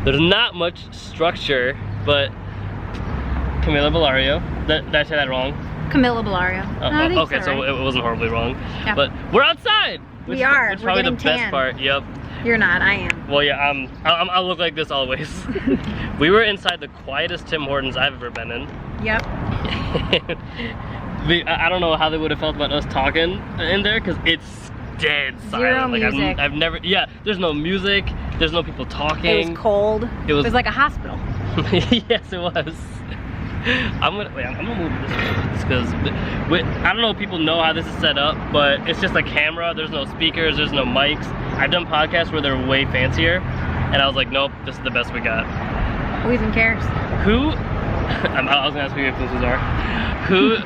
There's not much structure, but Camilla Ballario. Did I say that wrong? Camilla Ballario. Okay, so it wasn't horribly wrong. Yeah. But we're outside. We are. Which is probably the best part. Yep. You're not. I am. Well, yeah. I'll look like this always. We were inside the quietest Tim Hortons I've ever been in. Yep. I don't know how they would have felt about us talking in there, because it's dead silent. Zero music. I've never. Yeah. There's no music. There's no people talking. It was cold. It was like a hospital. Yes, it was. I'm gonna move this because I don't know if people know how this is set up, but it's just a camera. There's no speakers. There's no mics. I've done podcasts where they're way fancier, and I was like, nope, this is the best we got. Who even cares? Who? I was gonna ask who your influences are. Who?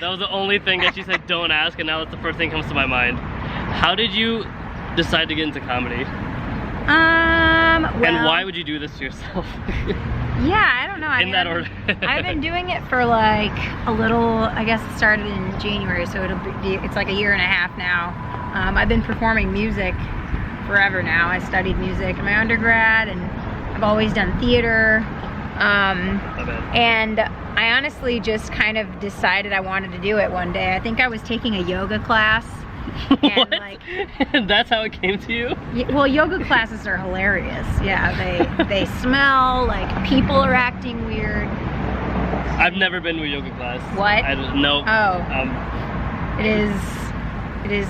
That was the only thing that she said don't ask, and now that's the first thing that comes to my mind. How did you decide to get into comedy? Well, and why would you do this to yourself? Yeah, I don't know. In that order. I've been doing it for like a little, I guess it started in January, so it's like a year and a half now. I've been performing music forever now. I studied music in my undergrad, and I've always done theater. And I honestly just kind of decided I wanted to do it one day. I think I was taking a yoga class. And what? Like, that's how it came to you? Well, yoga classes are hilarious. Yeah, they smell like people are acting weird. I've never been to a yoga class. What? No. Oh. It is.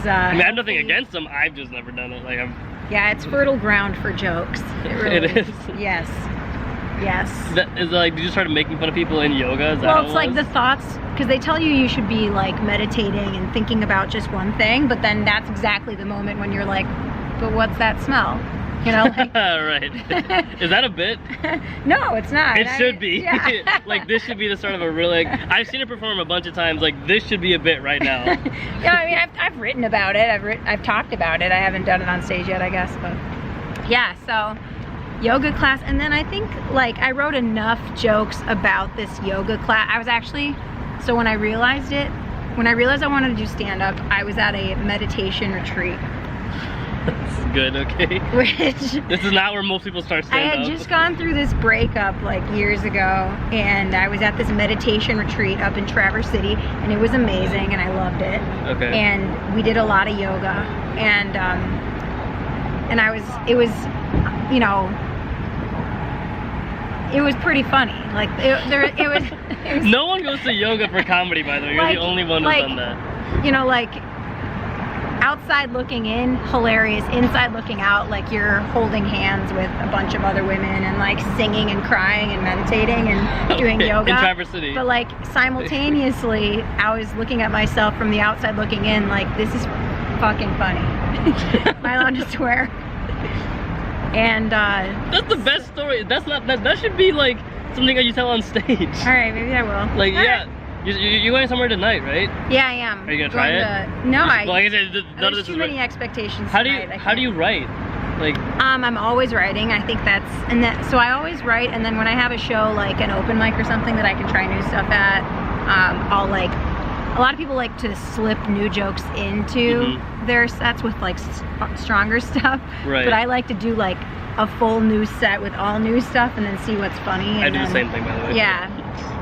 I mean, I have nothing against them. I've just never done it. Like Yeah, it's fertile ground for jokes. It really it is. Yes. Yes. That is like, did you start making fun of people in yoga? Is that Well, how it's like the thoughts, because they tell you should be like meditating and thinking about just one thing, but then that's exactly the moment when you're like, but what's that smell? You know? Like, right. Is that a bit? No, it's not. It should be. Yeah. Like, this should be the start of a real, like, I've seen it perform a bunch of times. Like, this should be a bit right now. Yeah, I mean, I've written about it. I've talked about it. I haven't done it on stage yet, I guess, but yeah, so yoga class. And then I think like I wrote enough jokes about this yoga class. I was actually, so when I realized I wanted to do stand-up, I was at a meditation retreat. That's good, okay. This is not where most people start stand-up. I had just gone through this breakup like years ago, and I was at this meditation retreat up in Traverse City, and it was amazing, and I loved it. Okay. And we did a lot of yoga, and it was, you know, it was pretty funny. Like it was No one goes to yoga for comedy, by the way. You're like, the only one who's done that. You know, like outside looking in, hilarious. Inside looking out, like you're holding hands with a bunch of other women and like singing and crying and meditating and doing yoga. In Traverse City. But like simultaneously, I was looking at myself from the outside looking in, like this is fucking funny. Am I allowed to swear? And that's the best story. That's not that should be like something that you tell on stage. All right, maybe I will. Like, yeah, you're going somewhere tonight, right? Yeah, I am. Are you gonna try it? No, like I said, none of this too many expectations. How do you write? Like, I'm always writing. I think so I always write, and then when I have a show like an open mic or something that I can try new stuff at, I'll like. A lot of people like to slip new jokes into their sets with like stronger stuff. Right. But I like to do like a full new set with all new stuff and then see what's funny. And I do the same thing, by the way. Yeah.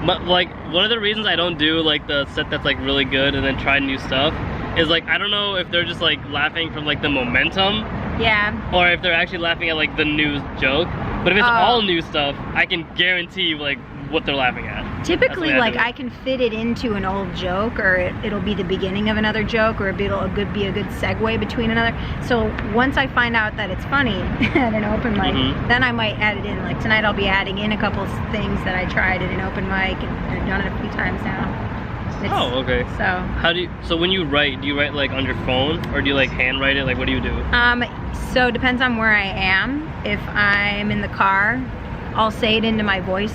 But like, one of the reasons I don't do like the set that's like really good and then try new stuff is like, I don't know if they're just like laughing from like the momentum. Yeah. Or if they're actually laughing at like the new joke. But if it's all new stuff, I can guarantee like what they're laughing at. Typically, like I can fit it into an old joke, or it'll be the beginning of another joke, or be a good segue between another. So once I find out that it's funny at an open mic, then I might add it in. Like tonight, I'll be adding in a couple things that I tried at an open mic, and I've done it a few times now. Oh, okay. So so when you write, do you write like on your phone, or do you like handwrite it? Like, what do you do? So it depends on where I am. If I'm in the car, I'll say it into my voice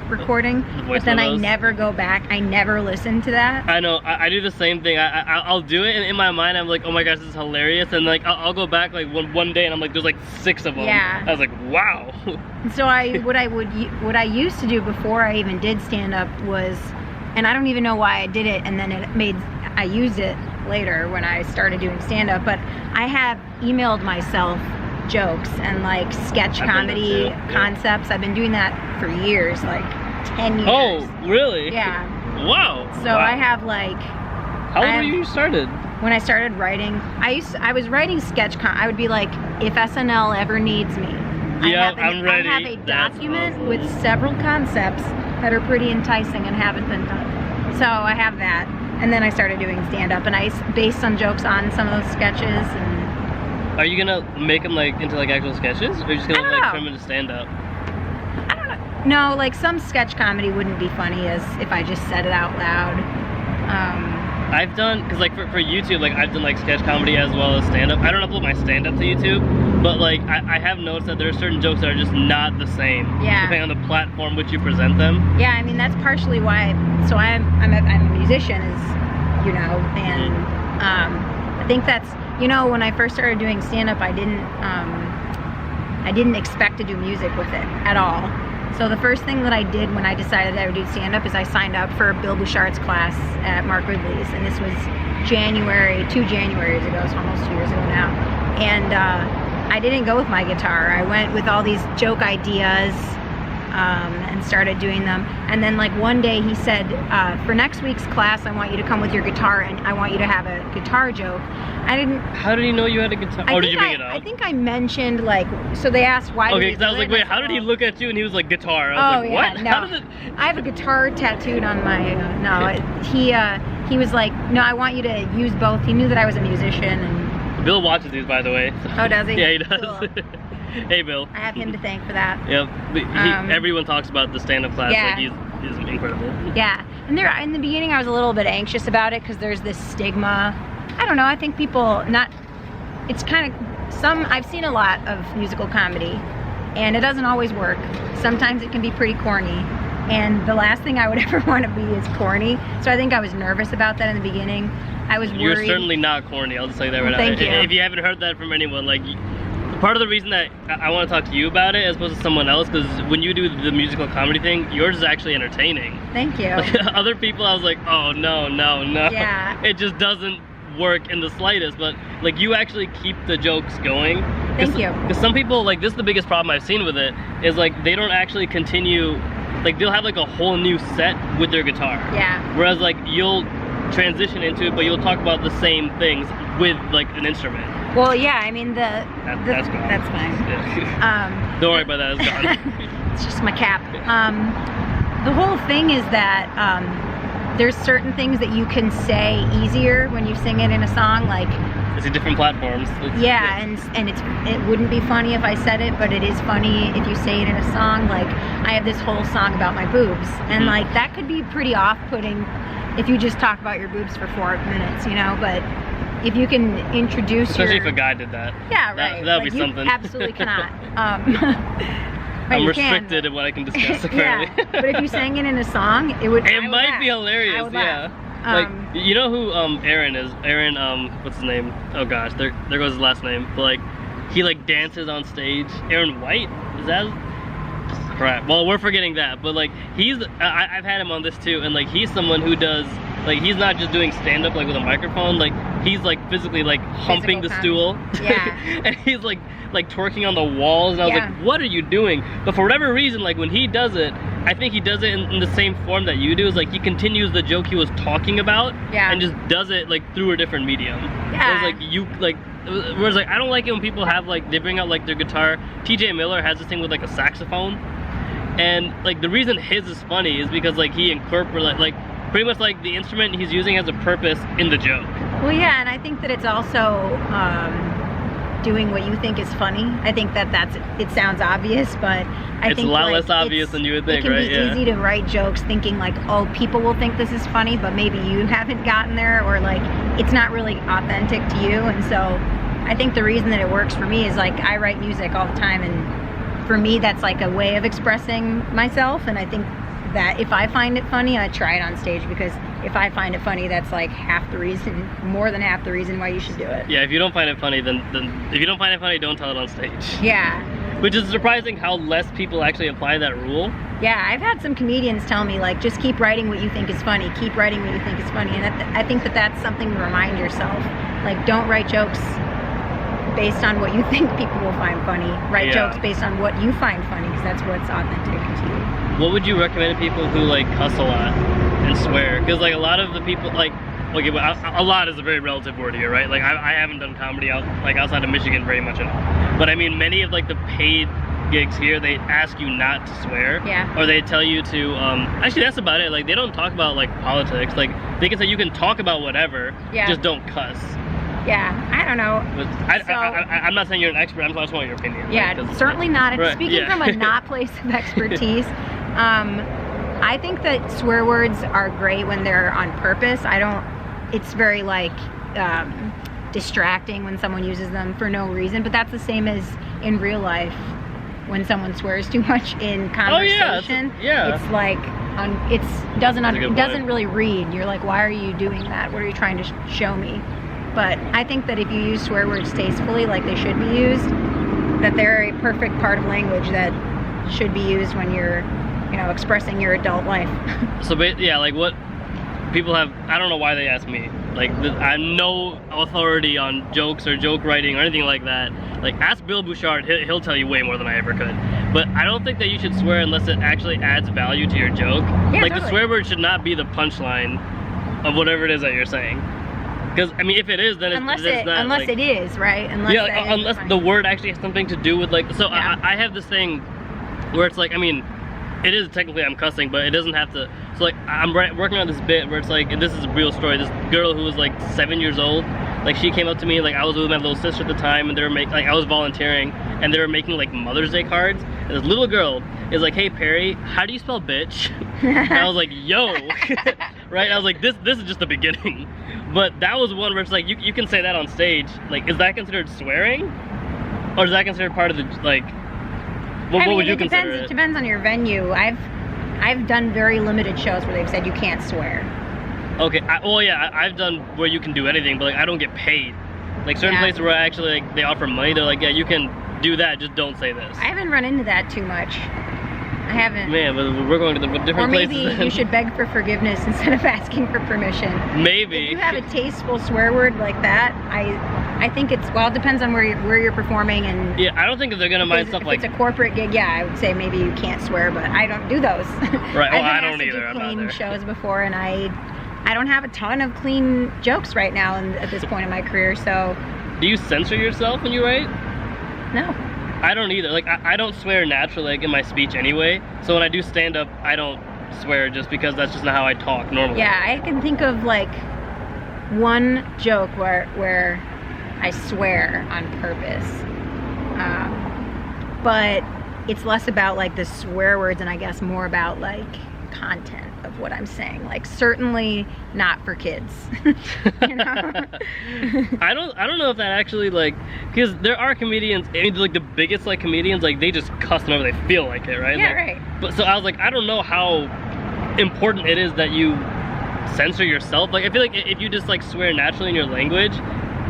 recording, but then I never go back. I never listen to that. I know. I do the same thing. I'll do it, and in my mind, I'm like, oh my gosh, this is hilarious. And like, I'll go back like one day, and I'm like, there's like 6 of them. Yeah. I was like, wow. So what I used to do before I even did stand up was, and I don't even know why I did it, and then I used it later when I started doing stand up, but I have emailed myself jokes and like sketch comedy concepts. I've been doing that for years, like 10 years. Oh, really? Yeah. Wow. So I have like... How old were you started? When I started writing, I was writing I would be like, if SNL ever needs me. I'm ready. I have a document with several concepts that are pretty enticing and haven't been done. So I have that. And then I started doing stand-up, and I based some jokes on some of those sketches. And are you gonna make them like into like actual sketches, or are you just gonna like turn them into stand-up? I don't know. No, like some sketch comedy wouldn't be funny as if I just said it out loud. I've done, because like for YouTube, like I've done like sketch comedy as well as stand-up. I don't upload my stand-up to YouTube, but like I have noticed that there are certain jokes that are just not the same. Yeah. Depending on the platform which you present them. Yeah, I mean that's partially why. So I'm a musician, as you know, and I think that's, you know, when I first started doing stand-up, I didn't expect to do music with it at all. So the first thing that I did when I decided I would do stand-up is I signed up for Bill Bouchard's class at Mark Ridley's, and this was two Januaries ago, so almost 2 years ago now. And I didn't go with my guitar. I went with all these joke ideas and started doing them. And then like one day he said, for next week's class, I want you to come with your guitar and I want you to have a guitar joke. I didn't... How did he know you had a guitar? Or did you bring it up? I think I mentioned, like, so they asked why did he do it? Okay, because I was like, wait, how did he look at you and he was like, guitar? I was like, what? No. How did it... I have a guitar tattooed on my, he was like, no, I want you to use both. He knew that I was a musician. And Bill watches these, by the way. Oh, does he? Yeah, he does. Cool. Hey, Bill. I have him to thank for that. Yep. Everyone talks about the stand-up class. Yeah. Like, he's incredible. Yeah. And there, in the beginning, I was a little bit anxious about it because there's this stigma. I don't know. I think people it's kind of, I've seen a lot of musical comedy, and it doesn't always work. Sometimes it can be pretty corny. And the last thing I would ever want to be is corny. So I think I was nervous about that in the beginning. I was worried. You're certainly not corny. I'll just tell you that right now. Thank you. If you haven't heard that from anyone, like, part of the reason that I want to talk to you about it as opposed to someone else, because when you do the musical comedy thing, yours is actually entertaining. Thank you. Like, other people, I was like, oh no. Yeah. It just doesn't work in the slightest, but like you actually keep the jokes going. Thank you. Because some people, like, this is the biggest problem I've seen with it, is like they don't actually continue, like they'll have like a whole new set with their guitar. Yeah. Whereas like you'll transition into it, but you'll talk about the same things with like an instrument. Well, yeah, I mean that's gone. That's fine. Yeah. Don't worry about that, it's gone. It's just my cap. The whole thing is that there's certain things that you can say easier when you sing it in a song, like it's in different platforms. Yeah, and it wouldn't be funny if I said it, but it is funny if you say it in a song. Like I have this whole song about my boobs, and like that could be pretty off-putting if you just talk about your boobs for 4 minutes, you know, but if you can introduce especially if a guy did that. Yeah, right. That would be something. You absolutely cannot. I'm restricted in what I can discuss, apparently. Yeah, but if you sang it in a song, it would. It might be hilarious. I would yeah. laugh. Like, you know who Aaron is? Aaron, what's his name? Oh gosh, there goes his last name. But like, he like dances on stage. Aaron White? Is that? Crap. Well, we're forgetting that. But like, I've had him on this too, and like, he's someone who does, like, he's not just doing stand-up like with a microphone. Like, he's like physically like humping the stool. Yeah. And he's like twerking on the walls, and I was like, what are you doing? But for whatever reason, like when he does it, I think he does it in the same form that you do. Is like he continues the joke he was talking about, and just does it like through a different medium. Yeah. Whereas like I don't like it when people have like, they bring out like their guitar. TJ Miller has this thing with like a saxophone, and like the reason his is funny is because like he incorporates like pretty much like the instrument he's using has a purpose in the joke. Well, yeah, and I think that it's also doing what you think is funny. I think that it sounds obvious, but I think it's a lot less obvious than you would think, right? It can be easy to write jokes thinking like, oh, people will think this is funny, but maybe you haven't gotten there, or like it's not really authentic to you. And so I think the reason that it works for me is like I write music all the time, and for me that's like a way of expressing myself, and I think that if I find it funny, I try it on stage, because if I find it funny, that's like half the reason, more than half the reason why you should do it. Yeah, if you don't find it funny, then if you don't find it funny, don't tell it on stage. Yeah. Which is surprising how less people actually apply that rule. Yeah, I've had some comedians tell me like, just keep writing what you think is funny, keep writing what you think is funny, and I think that that's something to remind yourself. Like, don't write jokes based on what you think people will find funny. Write Yeah. jokes based on what you find funny, because that's what's authentic to you. What would you recommend to people who like cuss a lot and swear? Because like a lot of the people like, okay, well, a lot is a very relative word here, right? Like I haven't done comedy outside of Michigan very much at all. But I mean, many of like the paid gigs here, they ask you not to swear. Yeah. Or they tell you to, actually that's about it. Like they don't talk about like politics. Like they can say you can talk about whatever, Yeah. just don't cuss. Yeah, I don't know. But I'm not saying you're an expert, I just want your opinion. Yeah, right? 'Cause, certainly not. Right, Speaking yeah. from a not place of expertise, I think that swear words are great when they're on purpose. It's very like distracting when someone uses them for no reason, but that's the same as in real life when someone swears too much in conversation. Yeah. It's like, it doesn't really read. You're like, why are you doing that? What are you trying to show me? But I think that if you use swear words tastefully, like they should be used, that they're a perfect part of language that should be used when you're, expressing your adult life. So, yeah, like what people have, I don't know why they ask me. Like, I'm no authority on jokes or joke writing or anything like that. Like, ask Bill Bouchard, he'll tell you way more than I ever could. But I don't think that you should swear unless it actually adds value to your joke. Yeah, like, totally. the swear word should not be the punchline of whatever it is that you're saying. Because, I mean, if it is, then it's not. Unless it is, right? Unless the word actually has something to do with, like, so Yeah. I have this thing where it's like, I mean, it is technically I'm cussing, but it doesn't have to. So like I'm working on this bit where it's like, and this is a real story. This girl who was like 7 years old, like she came up to me, like I was with my little sister at the time, and they were making, like I was volunteering, and they were making like Mother's Day cards. And this little girl is like, "Hey Pary, how do you spell bitch?" And I was like, "Yo," right? I was like, "This is just the beginning." But that was one where it's like you can say that on stage. Like, is that considered swearing, or is that considered part of the like? What would you consider it? It depends on your venue. I've done very limited shows where they've said you can't swear. Okay, I've done where you can do anything, but like I don't get paid. Like certain places where I actually like they offer money, they're like, yeah, you can do that, just don't say this. I haven't run into that too much. I haven't. Man, but we're going to the different places. Or maybe you should beg for forgiveness instead of asking for permission. Maybe. If you have a tasteful swear word like that, I think it depends on where you're performing, and yeah, I don't think if they're gonna mind stuff like. If it's a corporate gig, yeah, I would say maybe you can't swear, but I don't do those. Right. Well, I've I don't been either. asked to do I'm clean not there. shows before, and I don't have a ton of clean jokes right now at this point in my career, so. Do you censor yourself when you write? No. I don't either. Like I don't swear naturally, like in my speech anyway. So when I do stand up, I don't swear just because that's just not how I talk normally. Yeah, I can think of like one joke where I swear on purpose, but it's less about like the swear words and I guess more about like content of what I'm saying. Like certainly not for kids. You know? I don't know if that actually like, because there are comedians, I mean, like the biggest like comedians, like they just cuss whenever they feel like it, right? Yeah, like, right. But so I was like, I don't know how important it is that you censor yourself. Like I feel like if you just like swear naturally in your language,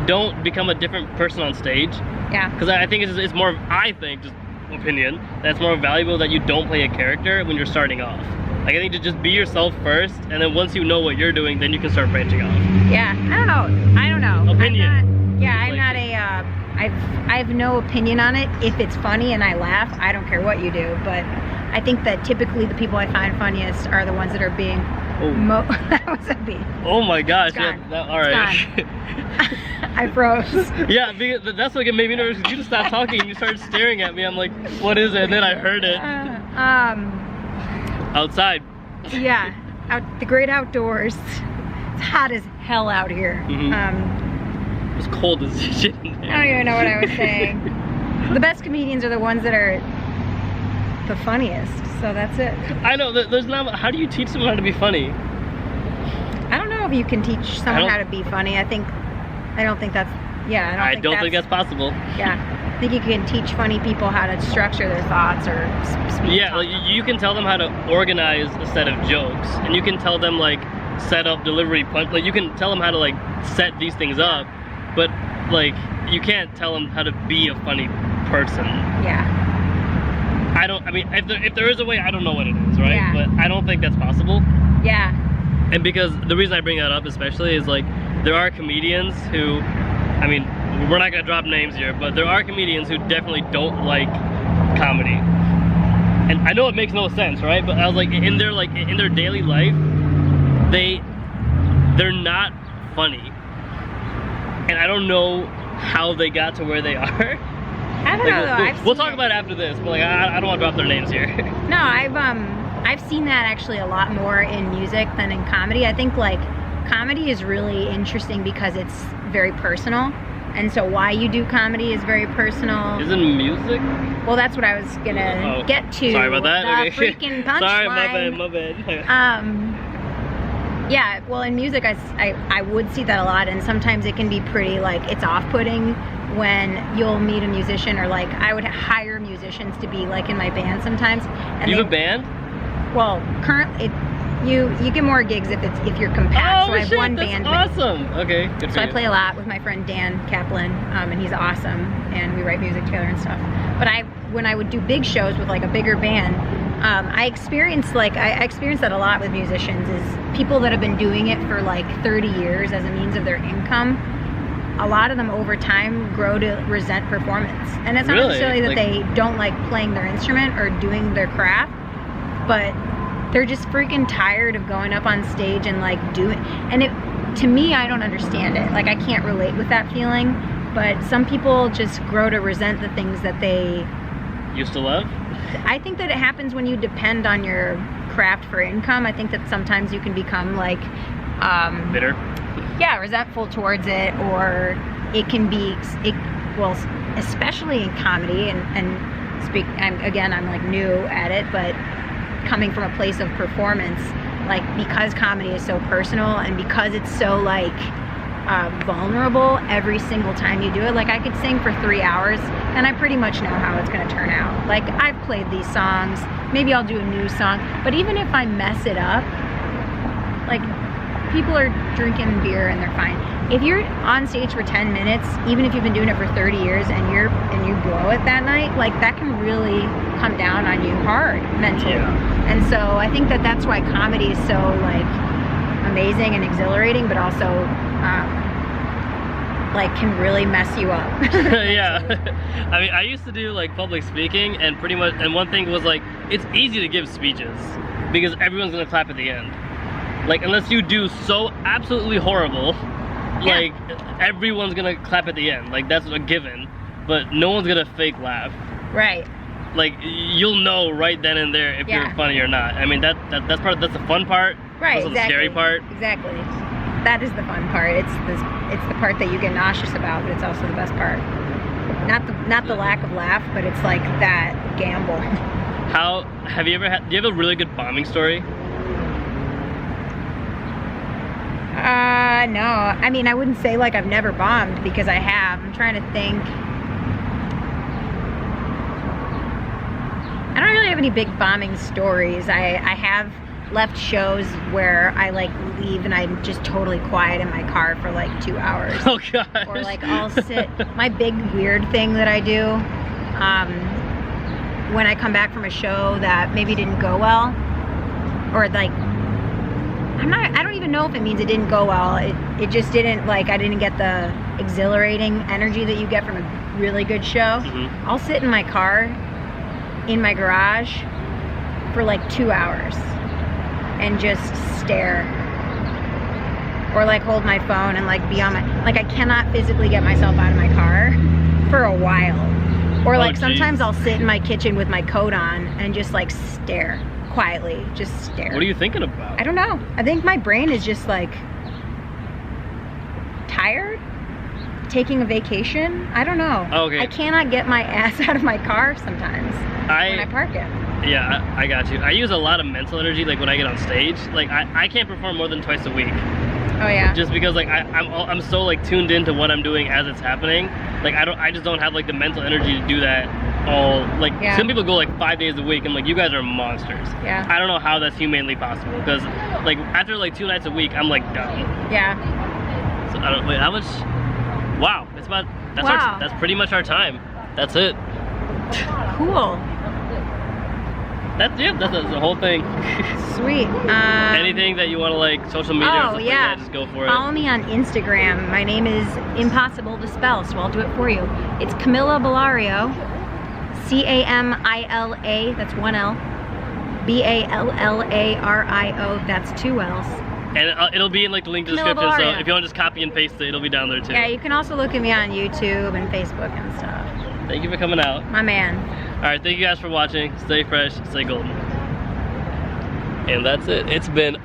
don't become a different person on stage. Yeah. Because I think it's more, I think, just opinion, that's more valuable that you don't play a character when you're starting off. Like I think to just be yourself first, and then once you know what you're doing, then you can start branching off. Yeah, I don't know. Opinion. I have no opinion on it. If it's funny and I laugh, I don't care what you do. But I think that typically the people I find funniest are the ones that are being that was a B. Oh my gosh! It's gone. Yeah, all right. I froze. Yeah, because that's what made me nervous. Because you just stopped talking and you started staring at me. I'm like, what is it? And then I heard it. Outside. Yeah, the great outdoors. It's hot as hell out here. Mm-hmm. It's cold as shit in there. I don't even know what I was saying. The best comedians are the ones that are the funniest, so that's it. I know, there's not, how do you teach someone how to be funny? I don't know if you can teach someone how to be funny. I don't think that's possible. Yeah. I think you can teach funny people how to structure their thoughts or speak. Yeah, like you can tell them how to organize a set of jokes, and you can tell them like set up, delivery, punch. Like you can tell them how to like set these things up, but like you can't tell them how to be a funny person. Yeah. I mean, if there is a way, I don't know what it is, right? Yeah. But I don't think that's possible. Yeah. And because the reason I bring that up especially is like there are comedians who, I mean, we're not gonna drop names here, but there are comedians who definitely don't like comedy. And I know it makes no sense, right? But I was like, in their daily life, they're not funny. And I don't know how they got to where they are. I don't know though. We'll talk about it after this, but like I don't want to drop their names here. No, I've seen that actually a lot more in music than in comedy. I think like comedy is really interesting because it's very personal. And so why you do comedy is very personal. Isn't music? Well, that's what I was gonna get to. Sorry about that. The freaking punchline. Sorry, my bad. Yeah, well, in music, I would see that a lot, and sometimes it can be pretty, like, it's off-putting when you'll meet a musician, or like, I would hire musicians to be like in my band sometimes. And you have a band? Well, currently, you get more gigs if you're compact. Oh, so I have shit, one that's band. Awesome. Okay, good for So you. I play a lot with my friend Dan Kaplan, and he's awesome, and we write music together and stuff. But when I would do big shows with like a bigger band, I experienced that a lot with musicians, is people that have been doing it for like 30 years as a means of their income. A lot of them over time grow to resent performance. And it's not necessarily that they don't like playing their instrument or doing their craft, but they're just freaking tired of going up on stage and like doing, and to me, I don't understand it. Like, I can't relate with that feeling, but some people just grow to resent the things that they used to love. I think that it happens when you depend on your craft for income. I think that sometimes you can become like bitter. Yeah, resentful towards it, or it can be well, especially in comedy, I'm like new at it, but coming from a place of performance, like, because comedy is so personal and because it's so like vulnerable every single time you do it. Like, I could sing for 3 hours and I pretty much know how it's going to turn out. Like, I've played these songs, maybe I'll do a new song, but even if I mess it up, like, people are drinking beer and they're fine. If you're on stage for 10 minutes, even if you've been doing it for 30 years and you blow it that night, like, that can really come down on you hard mentally. Yeah. And so I think that that's why comedy is so like amazing and exhilarating, but also like can really mess you up. Yeah. I mean, I used to do like public speaking, and pretty much, and one thing was like, it's easy to give speeches because everyone's gonna clap at the end. Like, unless you do so absolutely horrible, like, everyone's gonna clap at the end. Like, that's a given, but no one's gonna fake laugh. Right. Like, you'll know right then and there if you're funny or not. I mean, that's the fun part. Right. That's the scary part. Exactly. That is the fun part. It's the part that you get nauseous about, but it's also the best part. Not the lack of laugh, but it's like that gamble. Do you have a really good bombing story? No. I mean, I wouldn't say like I've never bombed, because I have. I'm trying to think. I don't really have any big bombing stories. I have left shows where I like leave and I'm just totally quiet in my car for like 2 hours. Oh gosh. Or like I'll sit. My big weird thing that I do when I come back from a show that maybe didn't go well, or like I don't even know if it means it didn't go well. It just didn't, like, I didn't get the exhilarating energy that you get from a really good show. Mm-hmm. I'll sit in my car, in my garage, for like 2 hours and just stare. Or like hold my phone and like be on my, like, I cannot physically get myself out of my car for a while. Or like sometimes I'll sit in my kitchen with my coat on and just like stare. Quietly, just stare. What are you thinking about? I don't know. I think my brain is just like tired, taking a vacation. I don't know. Oh, okay. I cannot get my ass out of my car sometimes when I park it. Yeah, I got you. I use a lot of mental energy, like when I get on stage. Like I can't perform more than twice a week. Oh yeah. Just because like I'm so like tuned into what I'm doing as it's happening. Like I just don't have like the mental energy to do that all. Like some people go like 5 days a week. I'm like, you guys are monsters. Yeah. I don't know how that's humanly possible, because like after like 2 nights a week, I'm like done. Yeah. So I don't wait. How much? Wow. It's about that's pretty much our time. That's it. Cool. that's the whole thing. Sweet. Anything that you want to like social media or Oh something yeah, like that, just go for follow it. me on Instagram. My name is impossible to spell, so I'll do it for you. It's Camilla Ballario, C-A-M-I-L-A, that's one L, B-A-L-L-A-R-I-O, that's two L's. And it'll be in like the link Camilla description, so Ballario. if you want to just copy and paste it, it'll be down there too. Yeah, you can also look at me on YouTube and Facebook and stuff. Thank you for coming out. My man. Alright, thank you guys for watching. Stay fresh, stay golden. And that's it. It's been